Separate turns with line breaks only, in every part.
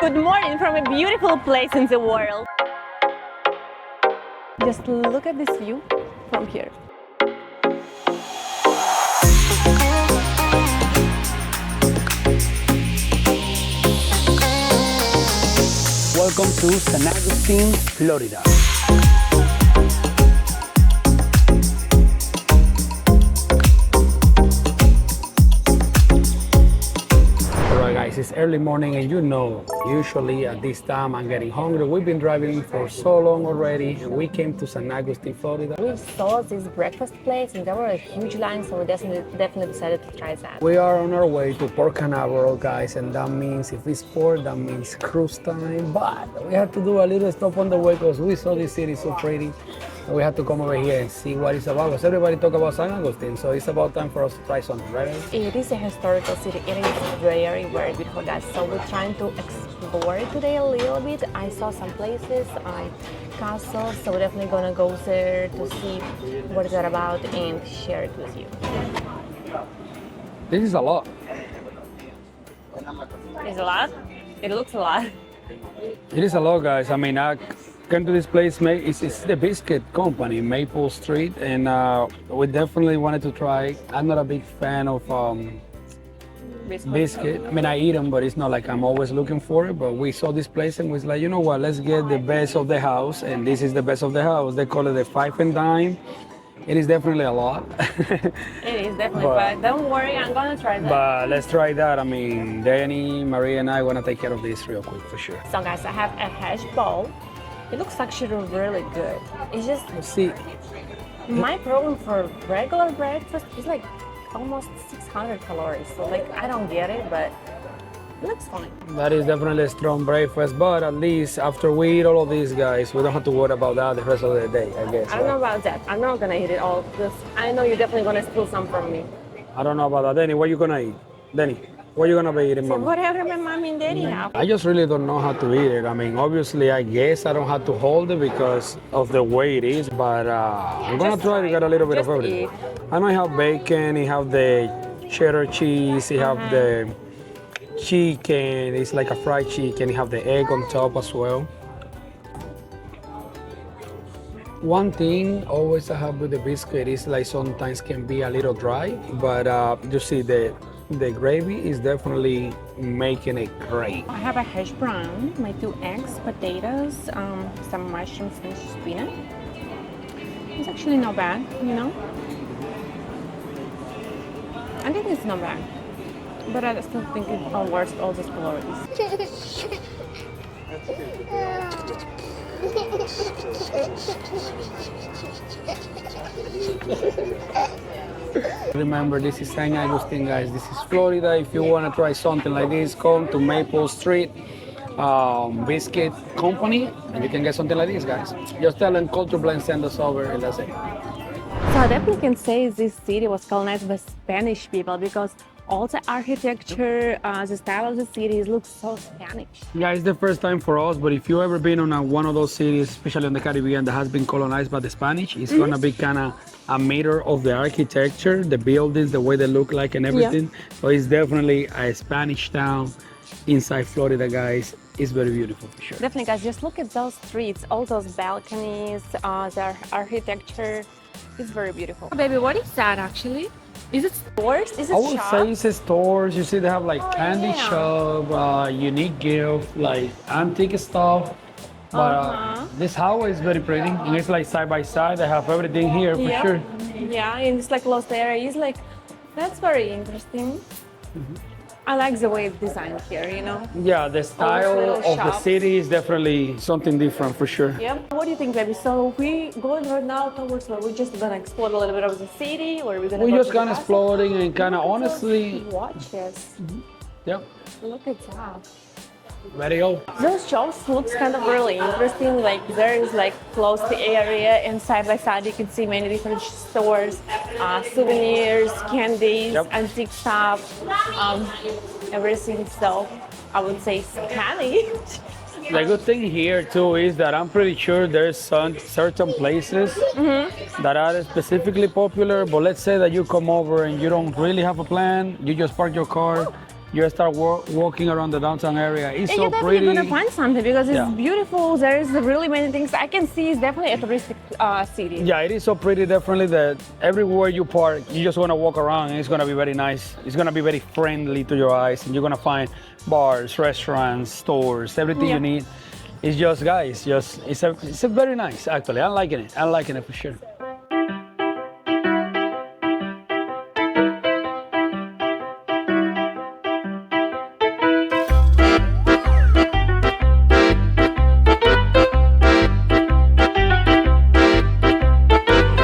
Good morning from a beautiful place in the world. Just look at this view from here.
Welcome to St Augustine, Florida. Alright guys, it's early morning and you know, usually at this time I'm getting hungry. We've been driving for so long already and we came to St Augustine, Florida.
We saw this breakfast place and there were a huge line, so we definitely decided to try that.
We are on our way to Port Canaveral, guys, and that means if it's port, that means cruise time. But we had to do a little stop on the way because we saw this city so pretty. And we had to come over here and see what it's about. Because everybody talk about St. Augustine, so it's about time for us to try something, right?
It is a historical city. It is very, very beautiful, guys. So we're trying to explore it today a little bit. I saw some places, castles, so we're definitely gonna go there to see what it's about and share it with you.
This is a lot.
It's a lot. It looks a lot.
It is a lot, guys. I mean, I came to this place, it's the biscuit company, Maple Street, and we definitely wanted to try. I'm not a big fan of biscuit. I mean, I eat them, but it's not like I'm always looking for it. But we saw this place and was like, you know what, let's get the best of the house, and this is the best of the house. They call it the 5 and dime. It is definitely a lot.
It is definitely, but don't worry, I'm gonna try that.
But let's try that. I mean, Danny, Maria, and I want to take care of this real quick for sure.
So guys, I have a hash bowl. It looks actually really good. It's just,
Let's see.
my problem for regular breakfast is like almost 600 calories. So like, I don't get it, but it looks fine.
That is definitely a strong breakfast, but at least after we eat all of these, guys, we don't have to worry about that the rest of the day, I guess.
I don't know about that. I'm not gonna eat it all because I know you're definitely gonna steal some from me.
I don't know about that. Danny, what are you gonna eat? Danny, what are you gonna be eating,
So
Mama?
whatever my mommy and daddy have.
I just really don't know how to eat it. I mean, obviously, I guess I don't have to hold it because of the way it is, but I'm gonna try to get a little bit of
Just
everything.
eat.
I know you have bacon, you have the cheddar cheese, you have the chicken, it's like a fried chicken, you have the egg on top as well. One thing always I have with the biscuit is like sometimes can be a little dry, but you see the gravy is definitely making it great.
I have a hash brown, my 2 eggs, potatoes, some mushrooms and spinach. It's actually not bad, you know? I think it's not bad, but I still think it's worth all those calories.
Remember, this is St. Augustine, guys. This is Florida. If you want to try something like this, come to Maple Street Biscuit Company, and you can get something like this, guys. Just tell them Culture Blend send us over, and that's it.
So I definitely can say this city was colonized by Spanish people because all the architecture, the style of the cities looks so Spanish.
Yeah, it's the first time for us, but if you've ever been on one of those cities, especially in the Caribbean, that has been colonized by the Spanish, it's gonna be kind of a mirror of the architecture, the buildings, the way they look like and everything. So it's definitely a Spanish town inside Florida, guys. It's very beautiful for sure.
Definitely, guys, just look at those streets, all those balconies, their architecture. It's very beautiful. Baby, what is that actually? Is it stores? Is it
I would
shops?
say it's stores. You see, they have like candy shop, unique gift, like antique stuff. But this highway is very pretty, and it's like side by side. They have everything here for
Yep.
sure.
Yeah, and it's like lost area. It's like, that's very interesting. I like the way it's designed here, you know?
Yeah, the style
little
of the
shops.
city is definitely something different for sure.
Yep. What do you think, baby? So we going right now towards where we're just gonna explore a little bit of the city, or we're gonna
We're
go
just
to the
kind of
castle?
exploring and kind of honestly,
Watches.
yep,
Look at that.
very old.
Those shops looks kind of really interesting. Like there is like close the area, and side by side you can see many different stores, souvenirs, candies,
Yep.
antique stuff, everything. So I would say Spanish.
The good thing here too is that I'm pretty sure there's some certain places that are specifically popular, but let's say that you come over and you don't really have a plan, you just park your car you start walking around the downtown area. It's
Yeah,
so
you're definitely
pretty.
gonna find something because it's
Yeah.
beautiful. There's really many things I can see. It's definitely a touristic city.
Yeah, it is so pretty, definitely, that everywhere you park, you just want to walk around and it's going to be very nice. It's going to be very friendly to your eyes, and you're going to find bars, restaurants, stores, everything
Yeah.
you need. It's just, guys, it's a very nice, actually. I'm liking it. I'm liking it for sure.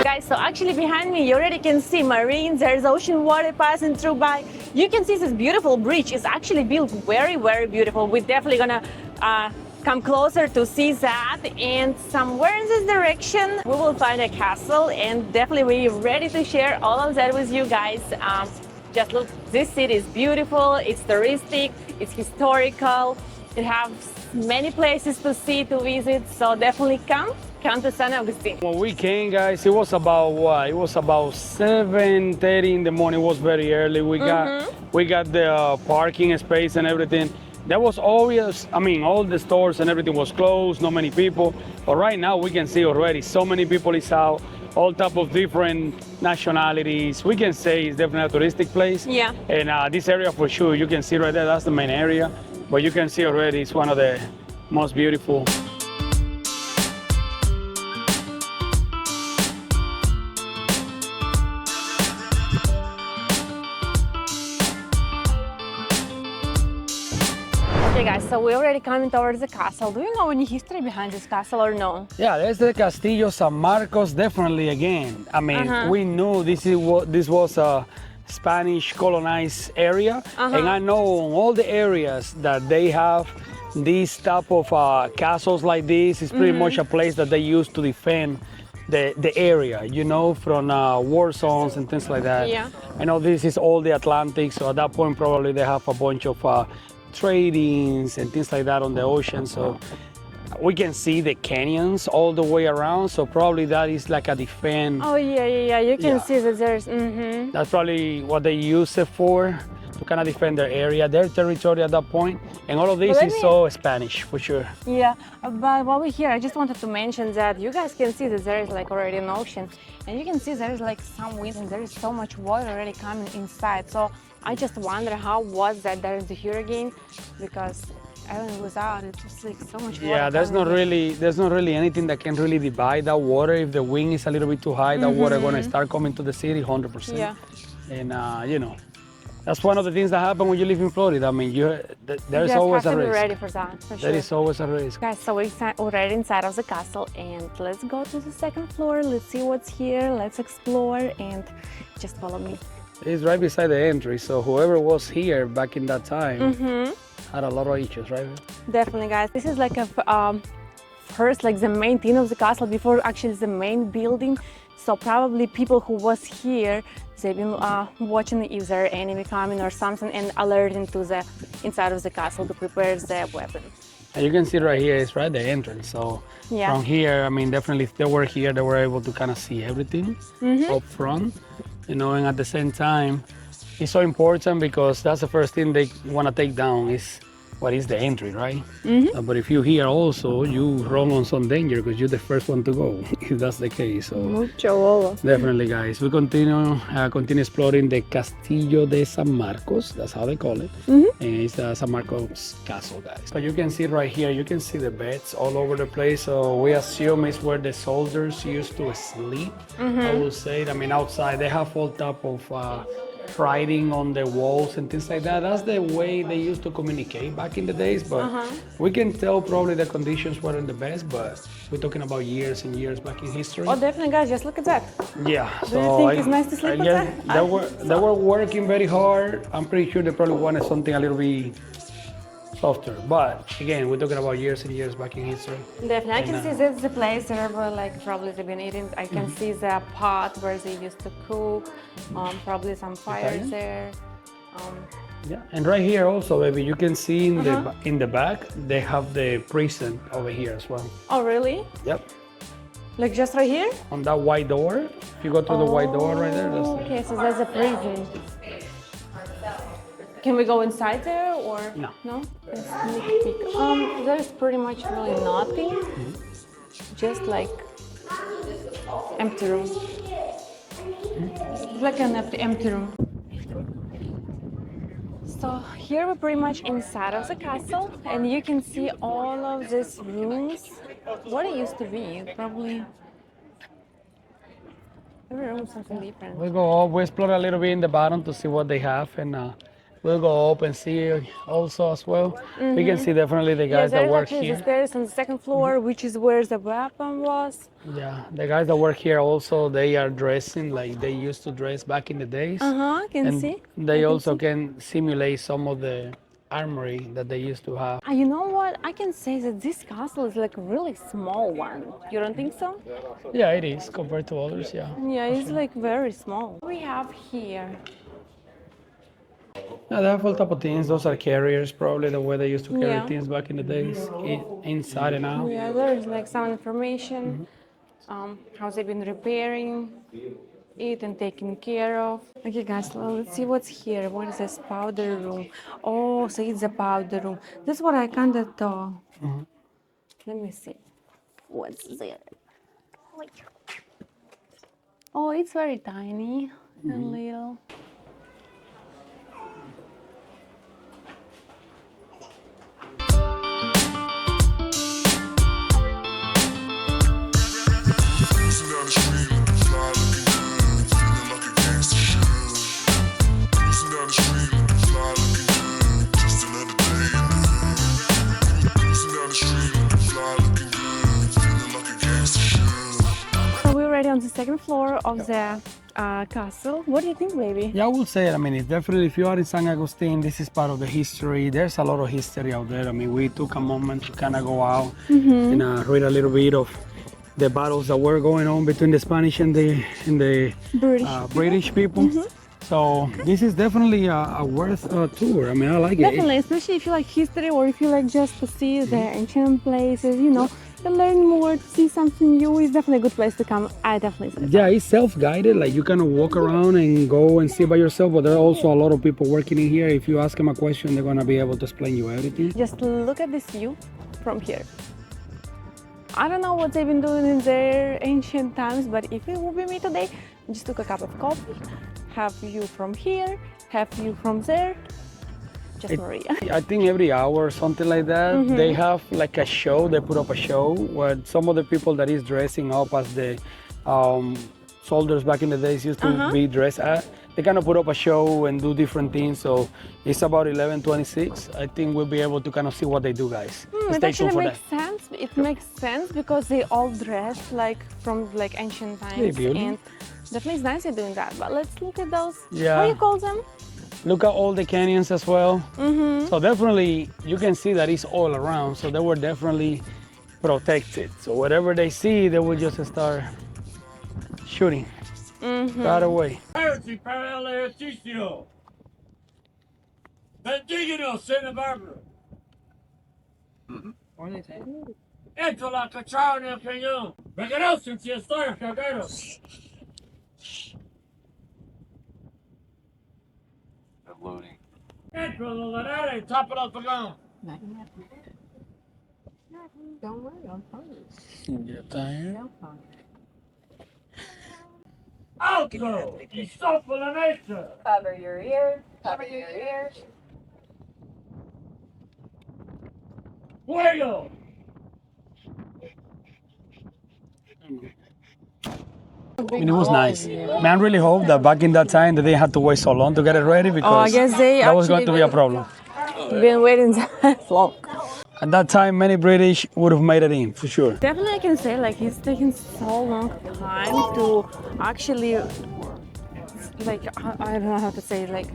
Guys, so actually behind me, you already can see marines. There's ocean water passing through by. You can see this beautiful bridge. It's actually built very, very beautiful. We're definitely gonna come closer to see that. And somewhere in this direction, we will find a castle. And definitely we're ready to share all of that with you guys. Just look, this city is beautiful. It's touristic. It's historical. It has many places to see, to visit. So definitely come to St. Augustine.
When we came, guys, it was about what? It was about 7:30 in the morning. It was very early. We got the parking space and everything. That was obvious. I mean, all the stores and everything was closed. Not many people. But right now, we can see already so many people is out. All type of different nationalities. We can say it's definitely a touristic place.
Yeah.
And this area for sure, you can see right there. That's the main area. But you can see already it's one of the most beautiful.
Okay guys, so we're already coming towards the castle. Do you know any history behind this castle or no?
Yeah, there's the Castillo San Marcos, definitely again. I mean, we knew this was a Spanish colonized area, and I know all the areas that they have these type of castles like this is pretty much a place that they use to defend the area, you know, from war zones and things like that.
Yeah.
I know this is all the Atlantic, so at that point probably they have a bunch of tradings and things like that on the ocean. So we can see the canyons all the way around. So probably that is like a defense.
Oh yeah. You can
Yeah.
see that there's.
That's probably what they use it for, to kind of defend their area, their territory at that point. And all of this
But let
is
me-
so Spanish for sure.
Yeah, but while we're here, I just wanted to mention that you guys can see that there is like already an ocean, and you can see there is like some wind and there is so much water already coming inside. So I just wonder how was that during the hurricane, because everything was out. It's just like so much water.
Yeah, there's not really anything that can really divide that water. If the wind is a little bit too high, that water gonna start coming to the city 100%.
Yeah.
And you know, that's one of the things that happen when you live in Florida. I mean, there's
You
always
just have
a
to be
risk.
ready for that. For sure.
There is always a risk.
Guys, so we're already inside of the castle, and let's go to the second floor. Let's see what's here. Let's explore, and just follow me.
It's right beside the entry, so whoever was here back in that time had a lot of issues, right?
Definitely, guys. This is like a first, like the main thing of the castle before actually the main building. So probably people who was here, they've been watching if there are enemy coming or something and alerting to the inside of the castle to prepare the weapon.
And you can see right here is right the entrance. So
Yeah.
from here, I mean, definitely if they were here, they were able to kind of see everything up front, you know, and at the same time, it's so important because that's the first thing they want to take down is what is the entry, right? But if you're here also, you run on some danger because you're the first one to go, if that's the case. So
Mucho.
definitely, guys, we continue exploring the Castillo de San Marcos. That's how they call it. And it's the San Marcos Castle, guys. So you can see right here, you can see the beds all over the place. So we assume it's where the soldiers used to sleep. I would say. I mean, outside they have all type of writing on the walls and things like that. That's the way they used to communicate back in the days. But we can tell probably the conditions weren't the best. But we're talking about years and years back in history.
Oh, definitely, guys. Just look at that.
Yeah.
Do you think it's nice to sleep
I guess
outside?
they were working very hard. I'm pretty sure they probably wanted something a little bit softer. But again, we're talking about years and years back in history.
Definitely. I can see this is the place where like probably they've been eating. I can see the pot where they used to cook. Probably some fires there.
Yeah, and right here also, baby, you can see in the back they have the prison over here as well.
Oh, really?
Yep.
Like just right here?
On that white door, if you go through the white door right there, that's
Okay, so there's a prison. Can we go inside there or
No.
no? Let's sneak peek. There's pretty much really nothing. Just like empty room. It's like an empty room. So here we're pretty much inside of the castle, and you can see all of these rooms. What it used to be, probably every room is something different.
We'll go up, we explore a little bit in the bottom to see what they have, and we'll go up and see also as well. We can see definitely the guys that
there's
work
actually
here.
the stairs on the second floor, which is where the weapon was.
Yeah, the guys that work here also, they are dressing like they used to dress back in the days.
Can
And
see.
they also can simulate some of the armory that they used to have.
You know what? I can say that this castle is like a really small one. You don't think so?
Yeah, it is compared to others, yeah.
Yeah, it's like very small. We have here.
Yeah, they have all type of things. Those are carriers, probably the way they used to carry
Yeah.
things back in the days, inside and out.
Yeah, there's like some information. How they've been repairing it and taken care of. Okay, guys, well, let's see what's here. What is this powder room? Oh, so it's a powder room. This is what I kind of thought. Let me see. What's there? Oh, it's very tiny and little. So we're already on the second floor of the castle. What do you think, baby?
Yeah, I would say, I mean, it's definitely, if you are in St Augustine, this is part of the history. There's a lot of history out there. I mean, we took a moment to kind of go out and read a little bit of the battles that were going on between the Spanish and the British people. So this is definitely a worth tour. I mean, I like it.
Definitely, especially if you like history or if you like just to see the ancient places, you know, to learn more, to see something new. It's definitely a good place to come. I definitely say
Yeah, it's self-guided. Like you kind of walk around and go and see by yourself. But there are also a lot of people working in here. If you ask them a question, they're gonna be able to explain you everything.
Just look at this view from here. I don't know what they've been doing in their ancient times, but if it would be me today, just took a cup of coffee, have view from here, have view from there. Just Maria.
I think every hour or something like that, they have like a show. They put up a show where some of the people that is dressing up as the soldiers back in the days used to be dressed at. They kind of put up a show and do different things. So it's about 11:26. I think we'll be able to kind of see what they do, guys.
It
Stay
actually
tuned for
makes sense. It makes sense because they all dress like from like ancient times, and definitely it's nice they're doing that. But let's look at those.
Yeah.
How do you call them?
Look at all the canyons as well. So definitely you can see that it's all around. So they were definitely protected. So whatever they see, they will just start shooting right away.
Piracy para el ejercicio. Bendigno, Santa Barbara. Entro la cachao en el cañón. Reconocen si estoy cargado.
Loading.
Entro la lanera y tapo el pagón.
Don't worry, I'm fine.
Get tired?
Alto y sopo la mesa.
Cover your ear. Cover your ear.
Fuego.
I mean, it was nice. Man, I really hope that back in that time that they had to wait so long to get it ready because
I guess they
that was going
actually
to be a problem.
Been waiting that long.
At that time, many British would have made it in, for sure.
Definitely, I can say like it's taken so long time to actually, like I don't know how to say it, like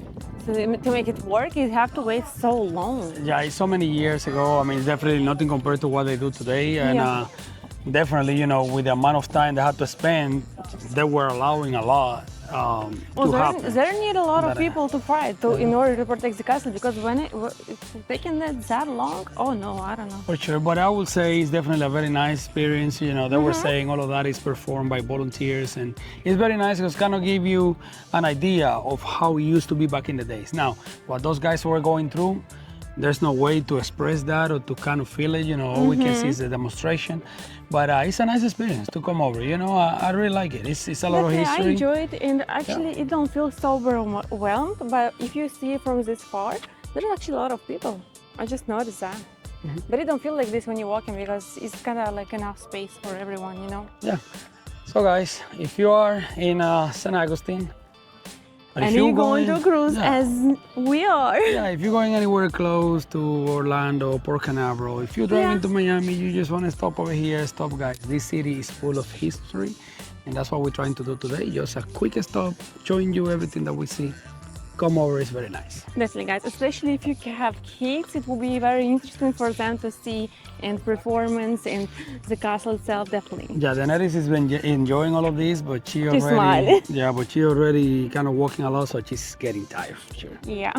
to make it work. You have to wait so long.
Yeah, it's so many years ago. I mean, it's definitely nothing compared to what they do today. And definitely, you know, with the amount of time they had to spend, they were allowing a lot.
Well,
to happen.
there need a lot of
That-
people to fight in order to protect the castle, because when it's taking that long, oh no, I don't know.
For sure, but I would say it's definitely a very nice experience. You know, they were saying all of that is performed by volunteers, and it's very nice because kind of give you an idea of how it used to be back in the days. Now, what those guys were going through, there's no way to express that or to kind of feel it. You know, all we can see is a demonstration, but it's a nice experience to come over. You know, I really like it. It's a lot of
Definitely,
history.
I enjoy it, and actually, it don't feel so overwhelmed. But if you see it from this far, there's actually a lot of people. I just noticed that. But it don't feel like this when you're walking, because it's kind of like enough space for everyone, you know.
Yeah. So guys, if you are in St Augustine, or if
And you're going to a cruise,
yeah.
as we are.
Yeah, if you're going anywhere close to Orlando, Port Canaveral, if you're driving
Yeah.
to Miami, you just want to stop over here, stop, guys. This city is full of history, and that's what we're trying to do today. Just a quick stop, showing you everything that we see. Come over, it's very nice.
Definitely, guys. Especially if you have kids, it will be very interesting for them to see and performance and the castle itself. Definitely.
Yeah, Daenerys has been enjoying all of this, but
She's
already,
smiling.
yeah, but she already kind of walking a lot, so she's getting tired for sure.
Yeah.